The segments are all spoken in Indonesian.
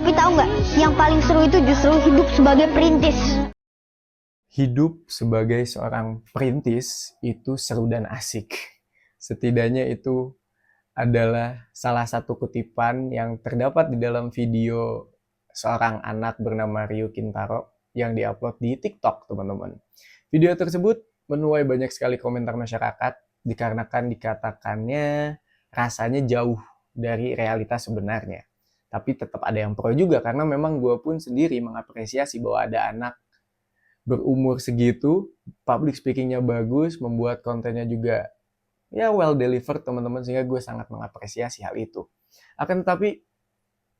Tapi tahu nggak, yang paling seru itu justru hidup sebagai perintis. Hidup sebagai seorang perintis itu seru dan asik. Setidaknya itu adalah salah satu kutipan yang terdapat di dalam video seorang anak bernama Ryu Kintaro yang diupload di TikTok, teman-teman. Video tersebut menuai banyak sekali komentar masyarakat dikarenakan dikatakannya rasanya jauh dari realitas sebenarnya. Tapi tetap ada yang pro juga, karena memang gue pun sendiri mengapresiasi bahwa ada anak berumur segitu, public speakingnya bagus, membuat kontennya juga ya well delivered, teman-teman, sehingga gue sangat mengapresiasi hal itu. Akan tetapi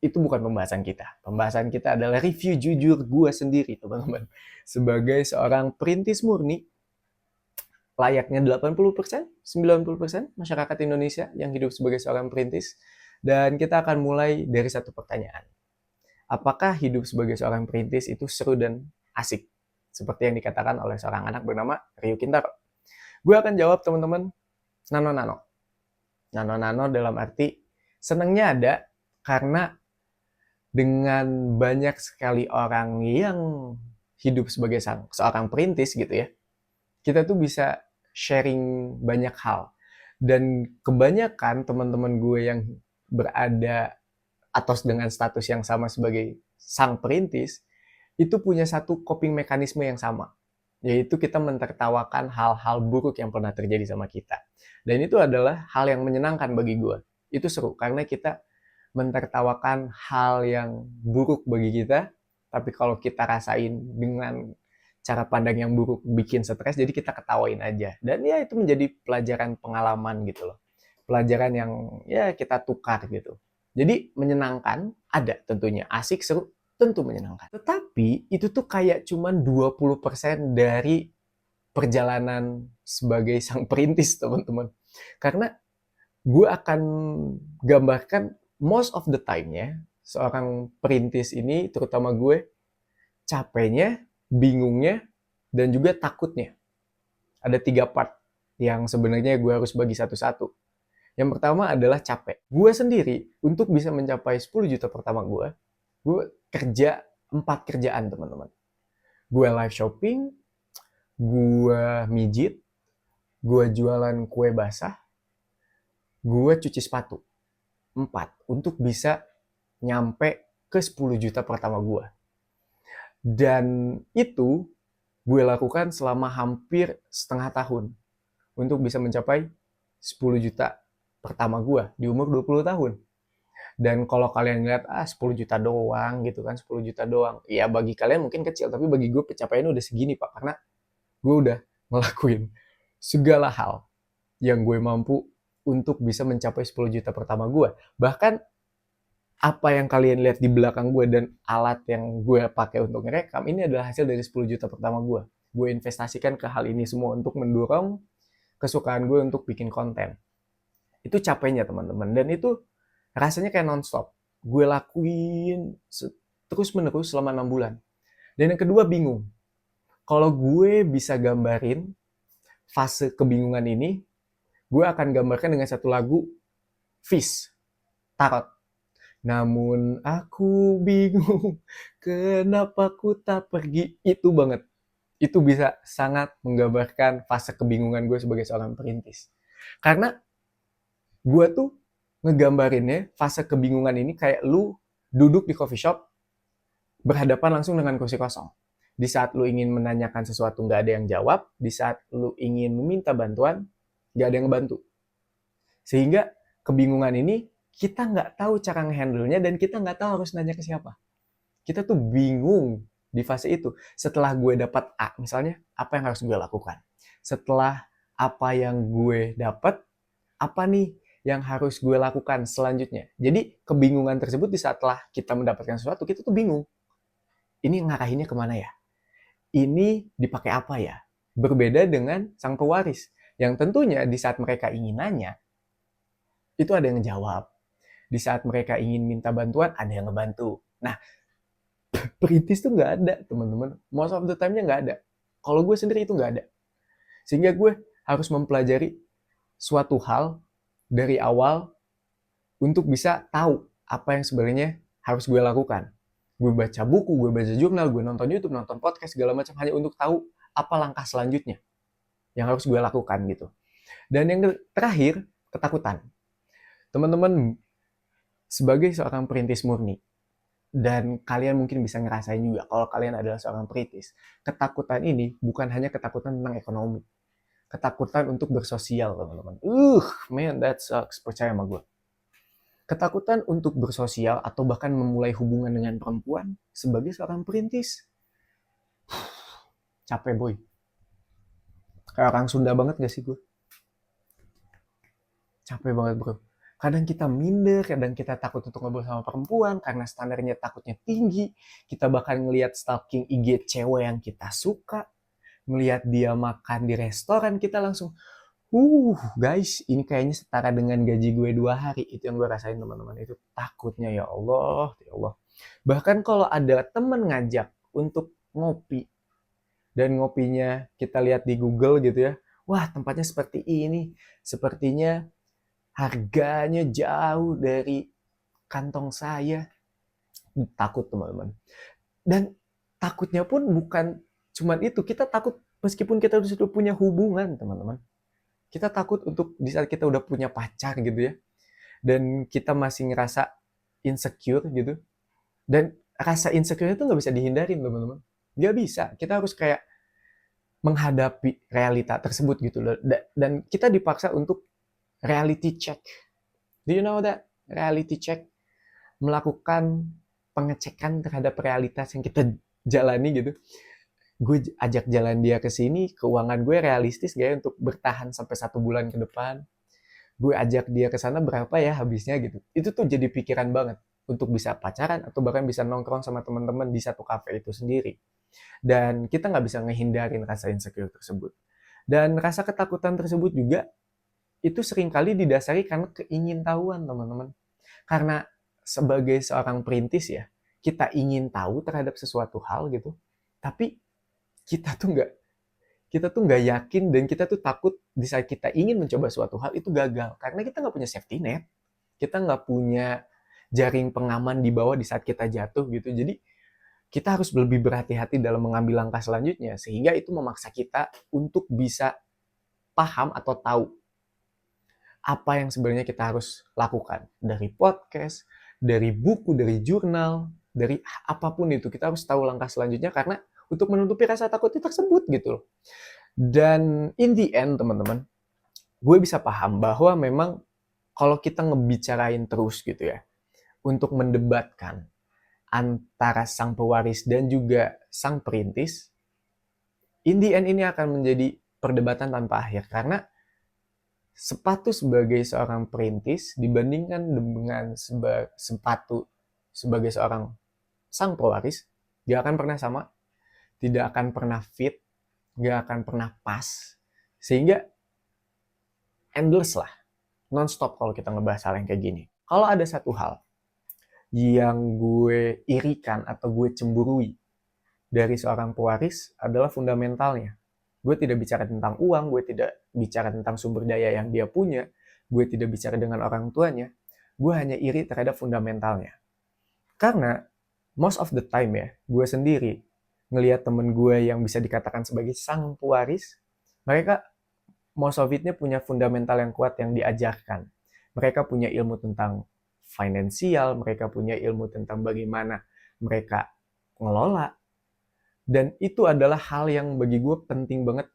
itu bukan pembahasan kita. Pembahasan kita adalah review jujur gue sendiri, teman-teman. Sebagai seorang perintis murni, layaknya 80%, 90% masyarakat Indonesia yang hidup sebagai seorang perintis. Dan kita akan mulai dari satu pertanyaan. Apakah hidup sebagai seorang perintis itu seru dan asik? Seperti yang dikatakan oleh seorang anak bernama Ryu Kintaro. Gue akan jawab, teman-teman, nano-nano. Nano-nano dalam arti senangnya ada karena dengan banyak sekali orang yang hidup sebagai seorang perintis gitu ya, kita tuh bisa sharing banyak hal. Dan kebanyakan teman-teman gue yang berada atau dengan status yang sama sebagai sang perintis, itu punya satu coping mekanisme yang sama, yaitu kita mentertawakan hal-hal buruk yang pernah terjadi sama kita. Dan itu adalah hal yang menyenangkan bagi gue. Itu seru, karena kita mentertawakan hal yang buruk bagi kita, tapi kalau kita rasain dengan cara pandang yang buruk bikin stres, jadi kita ketawain aja. Dan ya itu menjadi pelajaran pengalaman gitu loh. Pelajaran yang ya kita tukar gitu. Jadi menyenangkan, ada tentunya. Asik, seru, tentu menyenangkan. Tetapi itu tuh kayak cuman 20% dari perjalanan sebagai sang perintis, teman-teman. Karena gue akan gambarkan most of the time-nya seorang perintis ini, terutama gue, capeknya, bingungnya, dan juga takutnya. Ada 3 part yang sebenarnya gue harus bagi satu-satu. Yang pertama adalah capek. Gue sendiri, untuk bisa mencapai 10 juta pertama gue kerja 4 kerjaan, teman-teman. Gue live shopping, gue mijit, gue jualan kue basah, gue cuci sepatu. 4. Untuk bisa nyampe ke 10 juta pertama gue. Dan itu gue lakukan selama hampir setengah tahun untuk bisa mencapai 10 juta pertama gue di umur 20 tahun. Dan kalau kalian lihat 10 juta doang gitu kan, 10 juta doang. Ya bagi kalian mungkin kecil, tapi bagi gue pencapaiannya udah segini, Pak. Karena gue udah ngelakuin segala hal yang gue mampu untuk bisa mencapai 10 juta pertama gue. Bahkan apa yang kalian lihat di belakang gue dan alat yang gue pakai untuk ngerekam, ini adalah hasil dari 10 juta pertama gue. Gue investasikan ke hal ini semua untuk mendorong kesukaan gue untuk bikin konten. Itu capeknya, teman-teman. Dan itu rasanya kayak non-stop. Gue lakuin terus-menerus selama 6 bulan. Dan yang kedua, bingung. Kalau gue bisa gambarin fase kebingungan ini, gue akan gambarkan dengan satu lagu, Fish, Tarot. Namun aku bingung, kenapa ku tak pergi. Itu banget. Itu bisa sangat menggambarkan fase kebingungan gue sebagai seorang perintis. Karena gue tuh ngegambarinnya fase kebingungan ini kayak lu duduk di coffee shop, berhadapan langsung dengan kursi kosong. Di saat lu ingin menanyakan sesuatu, nggak ada yang jawab. Di saat lu ingin meminta bantuan, nggak ada yang ngebantu. Sehingga kebingungan ini, kita nggak tahu cara nge-handle-nya, dan kita nggak tahu harus nanya ke siapa. Kita tuh bingung di fase itu. Setelah gue dapat A, misalnya, apa yang harus gue lakukan? Setelah apa yang gue dapat, apa nih yang harus gue lakukan selanjutnya? Jadi kebingungan tersebut di saat kita mendapatkan sesuatu, kita tuh bingung. Ini ngarahinnya kemana ya? Ini dipakai apa ya? Berbeda dengan sang pewaris, yang tentunya di saat mereka ingin nanya, itu ada yang ngejawab. Di saat mereka ingin minta bantuan, ada yang ngebantu. Nah, perintis tuh nggak ada, teman-teman. Most of the time-nya nggak ada. Kalau gue sendiri itu nggak ada. Sehingga gue harus mempelajari suatu hal dari awal untuk bisa tahu apa yang sebenarnya harus gue lakukan. gue baca buku, gue baca jurnal, gue nonton YouTube, nonton podcast, segala macam hanya untuk tahu apa langkah selanjutnya yang harus gue lakukan gitu. Dan yang terakhir, ketakutan. Teman-teman, sebagai seorang perintis murni, dan kalian mungkin bisa ngerasain juga kalau kalian adalah seorang perintis, ketakutan ini bukan hanya ketakutan tentang ekonomi, ketakutan untuk bersosial, teman-teman. Man, that sucks, percaya sama gue. Ketakutan untuk bersosial atau bahkan memulai hubungan dengan perempuan sebagai seorang perintis. Capek, boy. Kayak orang Sunda banget gak sih gue? Capek banget, bro. Kadang kita minder, kadang kita takut untuk ngobrol sama perempuan karena standarnya takutnya tinggi. Kita bahkan ngelihat stalking IG cewek yang kita suka. Ngelihat dia makan di restoran, kita langsung, guys, ini kayaknya setara dengan gaji gue 2 hari. Itu yang gue rasain, teman-teman. Itu takutnya, ya Allah, ya Allah. Bahkan kalau ada teman ngajak untuk ngopi, dan ngopinya kita lihat di Google gitu ya, wah tempatnya seperti ini, sepertinya harganya jauh dari kantong saya. Takut, teman-teman. Dan takutnya pun bukan cuman itu, kita takut meskipun kita sudah punya hubungan, teman-teman. Kita takut untuk di saat kita udah punya pacar gitu ya, dan kita masih ngerasa insecure gitu. Dan rasa insecure itu nggak bisa dihindarin, teman-teman. Nggak bisa. Kita harus kayak menghadapi realita tersebut gitu loh. Dan kita dipaksa untuk reality check. Do you know that? Reality check. Melakukan pengecekan terhadap realitas yang kita jalani gitu. Gue ajak jalan dia ke sini, keuangan gue realistis gak ya untuk bertahan sampai 1 bulan ke depan. Gue ajak dia ke sana, berapa ya habisnya gitu. Itu tuh jadi pikiran banget untuk bisa pacaran atau bahkan bisa nongkrong sama teman-teman di satu kafe itu sendiri. Dan kita nggak bisa ngehindarin rasa insecure tersebut. Dan rasa ketakutan tersebut juga itu seringkali didasari karena keingintahuan, teman-teman. Karena sebagai seorang perintis ya, kita ingin tahu terhadap sesuatu hal gitu, tapi kita tuh nggak yakin dan kita tuh takut di saat kita ingin mencoba suatu hal itu gagal karena kita nggak punya safety net, kita nggak punya jaring pengaman di bawah di saat kita jatuh gitu. Jadi kita harus lebih berhati-hati dalam mengambil langkah selanjutnya sehingga itu memaksa kita untuk bisa paham atau tahu apa yang sebenarnya kita harus lakukan. Dari podcast, dari buku, dari jurnal, dari apapun itu. Kita harus tahu langkah selanjutnya karena untuk menutupi rasa takut itu tersebut gitu loh. Dan in the end, teman-teman, gue bisa paham bahwa memang kalau kita ngebicarain terus gitu ya, untuk mendebatkan antara sang pewaris dan juga sang perintis, in the end ini akan menjadi perdebatan tanpa akhir karena sepatu sebagai seorang perintis dibandingkan dengan sepatu sebagai seorang sang pewaris gak akan pernah sama, tidak akan pernah fit, gak akan pernah pas, sehingga endless lah, non-stop kalau kita ngebahas hal yang kayak gini. Kalau ada satu hal yang gue irikan atau gue cemburui dari seorang pewaris adalah fundamentalnya. Gue tidak bicara tentang uang, gue tidak bicara tentang sumber daya yang dia punya, gue tidak bicara dengan orang tuanya, gue hanya iri terhadap fundamentalnya. Karena most of the time ya, gue sendiri ngelihat temen gue yang bisa dikatakan sebagai sang pewaris, mereka most of it-nya punya fundamental yang kuat yang diajarkan. Mereka punya ilmu tentang finansial, mereka punya ilmu tentang bagaimana mereka ngelola. Dan itu adalah hal yang bagi gue penting banget.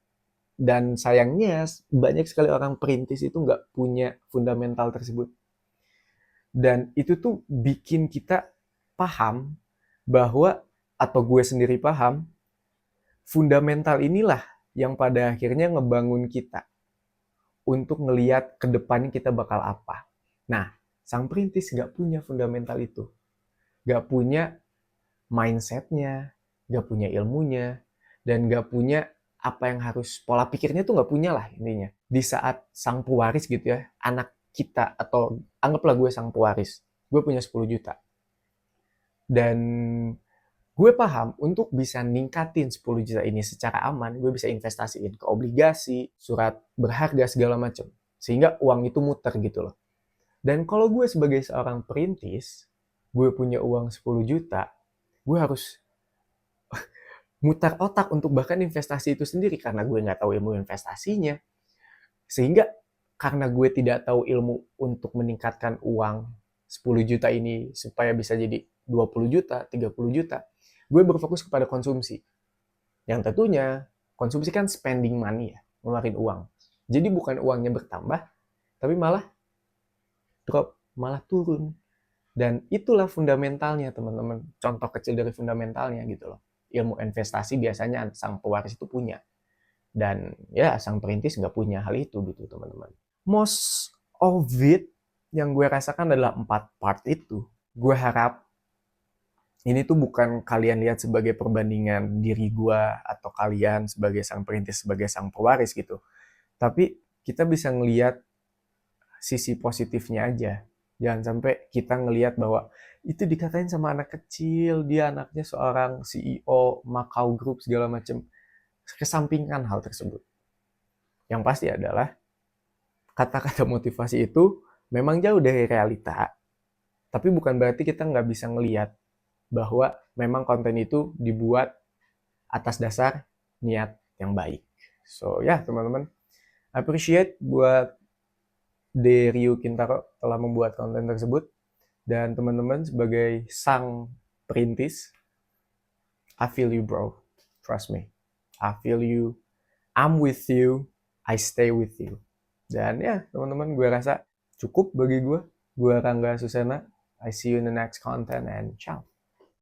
Dan sayangnya banyak sekali orang perintis itu nggak punya fundamental tersebut. Dan itu tuh bikin kita paham bahwa, atau gue sendiri paham, fundamental inilah yang pada akhirnya ngebangun kita untuk ngelihat ke depannya kita bakal apa. Nah, sang perintis nggak punya fundamental itu. Nggak punya mindsetnya, nggak punya ilmunya, dan nggak punya apa yang harus, pola pikirnya tuh nggak punya lah intinya. Di saat sang pewaris gitu ya, anak kita, atau anggaplah gue sang pewaris, gue punya 10 juta. Dan gue paham untuk bisa ningkatin 10 juta ini secara aman, gue bisa investasiin ke obligasi, surat berharga segala macam. Sehingga uang itu muter gitu loh. Dan kalau gue sebagai seorang perintis, gue punya uang 10 juta, gue harus mutar otak untuk bahkan investasi itu sendiri karena gue nggak tahu ilmu investasinya. Sehingga karena gue tidak tahu ilmu untuk meningkatkan uang 10 juta ini supaya bisa jadi 20 juta, 30 juta, gue berfokus kepada konsumsi. Yang tentunya konsumsi kan spending money ya, ngeluarin uang. Jadi bukan uangnya bertambah, tapi malah drop, malah turun. Dan itulah fundamentalnya teman-teman. Contoh kecil dari fundamentalnya gitu loh. Ilmu investasi biasanya sang pewaris itu punya. Dan ya sang perintis nggak punya hal itu gitu teman-teman. Most of it yang gue rasakan adalah 4 part itu. Gue harap ini tuh bukan kalian lihat sebagai perbandingan diri gue atau kalian sebagai sang perintis, sebagai sang pewaris gitu. Tapi kita bisa ngelihat sisi positifnya aja. Jangan sampai kita ngelihat bahwa itu dikatain sama anak kecil, dia anaknya seorang CEO, Macau Group segala macam. Kesampingkan hal tersebut. Yang pasti adalah kata-kata motivasi itu memang jauh dari realita, tapi bukan berarti kita nggak bisa ngelihat bahwa memang konten itu dibuat atas dasar niat yang baik. So ya teman-teman, appreciate buat Ryu Kintaro telah membuat konten tersebut. Dan teman-teman sebagai sang perintis, I feel you bro, trust me. I feel you, I'm with you, I stay with you. Dan ya teman-teman, gue rasa cukup bagi gue. Gue Rangga Susena. I see you in the next content and ciao.